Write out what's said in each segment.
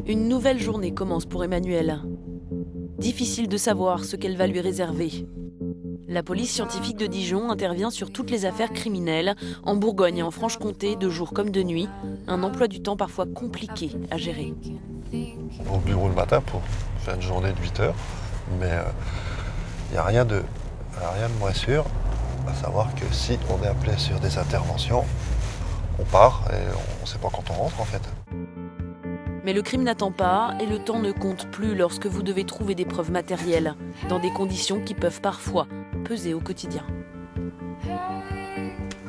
Une nouvelle journée commence pour Emmanuelle. Difficile de savoir ce qu'elle va lui réserver. La police scientifique de Dijon intervient sur toutes les affaires criminelles, en Bourgogne et en Franche-Comté, de jour comme de nuit. Un emploi du temps parfois compliqué à gérer. Au bureau le matin pour faire une journée de 8 heures, mais il n'y a rien de moins sûr, à savoir que si on est appelé sur des interventions, on part et on ne sait pas quand on rentre en fait. Mais le crime n'attend pas et le temps ne compte plus lorsque vous devez trouver des preuves matérielles, dans des conditions qui peuvent parfois peser au quotidien.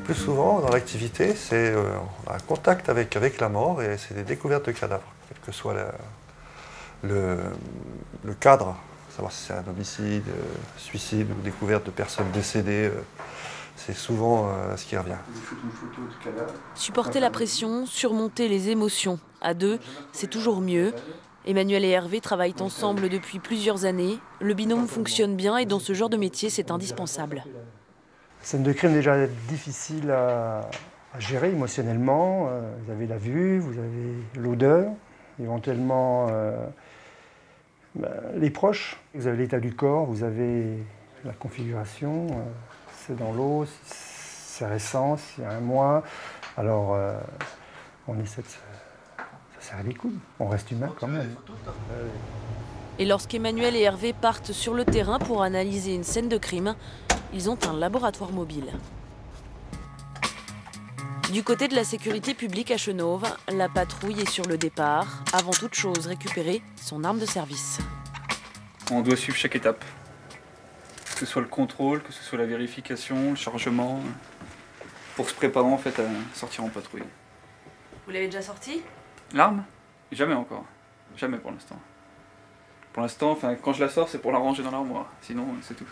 Plus souvent dans l'activité, c'est on a un contact avec la mort et c'est des découvertes de cadavres, quel que soit le cadre, savoir si c'est un homicide, suicide ou découverte de personnes décédées. C'est souvent ce qui revient. Supporter la pression, surmonter les émotions. À deux, c'est toujours mieux. Emmanuelle et Hervé travaillent ensemble depuis plusieurs années. Le binôme fonctionne bien et dans ce genre de métier, c'est indispensable. Scène de crime déjà difficile à gérer émotionnellement. Vous avez la vue, vous avez l'odeur, éventuellement les proches. Vous avez l'état du corps, vous avez la configuration. C'est dans l'eau, c'est récent, il y a un mois. Alors, on essaie de se serrer les coudes. On reste humain quand même. Et lorsqu'Emmanuelle et Hervé partent sur le terrain pour analyser une scène de crime, ils ont un laboratoire mobile. Du côté de la sécurité publique à Chenôve, la patrouille est sur le départ. Avant toute chose, récupérer son arme de service. On doit suivre chaque étape. Que ce soit le contrôle, que ce soit la vérification, le chargement, pour se préparer en fait à sortir en patrouille. Vous l'avez déjà sorti? L'arme? Jamais encore. Jamais pour l'instant. Pour l'instant, enfin, quand je la sors, c'est pour la ranger dans l'armoire. Sinon, c'est tout.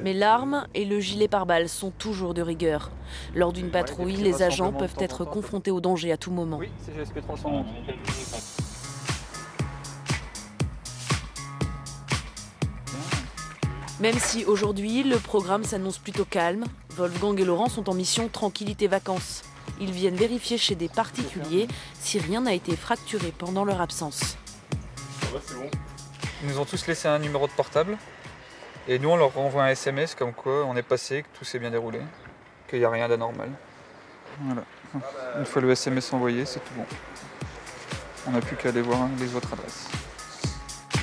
Mais l'arme et le gilet pare-balles sont toujours de rigueur. Lors d'une patrouille, les agents peuvent être confrontés au danger à tout moment. Oui, c'est GSP 311. Même si aujourd'hui, le programme s'annonce plutôt calme, Wolfgang et Laurent sont en mission tranquillité vacances. Ils viennent vérifier chez des particuliers si rien n'a été fracturé pendant leur absence. C'est bon. Ils nous ont tous laissé un numéro de portable et nous on leur renvoie un SMS comme quoi on est passé, que tout s'est bien déroulé, qu'il n'y a rien d'anormal. Voilà. Une fois le SMS envoyé, c'est tout bon. On n'a plus qu'à aller voir les autres adresses.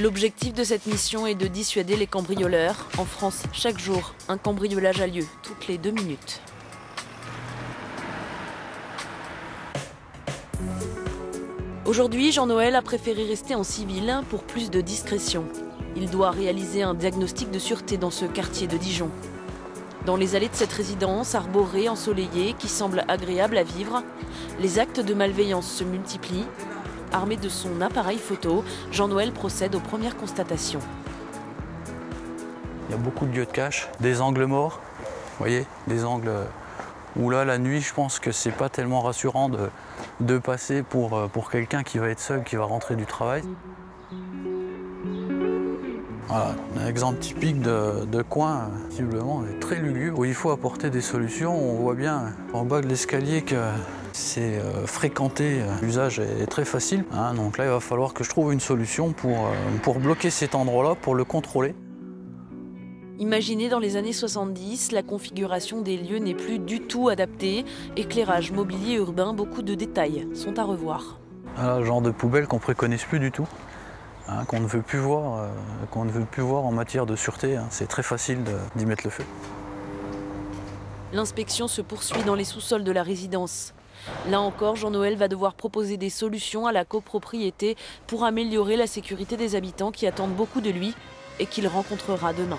L'objectif de cette mission est de dissuader les cambrioleurs. En France, chaque jour, un cambriolage a lieu, toutes les 2 minutes. Aujourd'hui, Jean-Noël a préféré rester en civil pour plus de discrétion. Il doit réaliser un diagnostic de sûreté dans ce quartier de Dijon. Dans les allées de cette résidence, arborée, ensoleillée, qui semble agréable à vivre, les actes de malveillance se multiplient. Armé de son appareil photo, Jean-Noël procède aux premières constatations. Il y a beaucoup de lieux de cache, des angles morts, vous voyez, des angles où là, la nuit, je pense que c'est pas tellement rassurant de passer pour quelqu'un qui va être seul, qui va rentrer du travail. Voilà, un exemple typique de coin, visiblement très lugubre, où il faut apporter des solutions. On voit bien en bas de l'escalier que c'est fréquenté, l'usage est très facile. Hein, donc là, il va falloir que je trouve une solution pour bloquer cet endroit-là, pour le contrôler. Imaginez dans les années 70, la configuration des lieux n'est plus du tout adaptée. Éclairage, mobilier urbain, beaucoup de détails sont à revoir. Voilà, le genre de poubelle qu'on ne préconise plus du tout, hein, qu'on ne veut plus voir en matière de sûreté. Hein, c'est très facile d'y mettre le feu. L'inspection se poursuit dans les sous-sols de la résidence. Là encore, Jean-Noël va devoir proposer des solutions à la copropriété pour améliorer la sécurité des habitants qui attendent beaucoup de lui et qu'il rencontrera demain.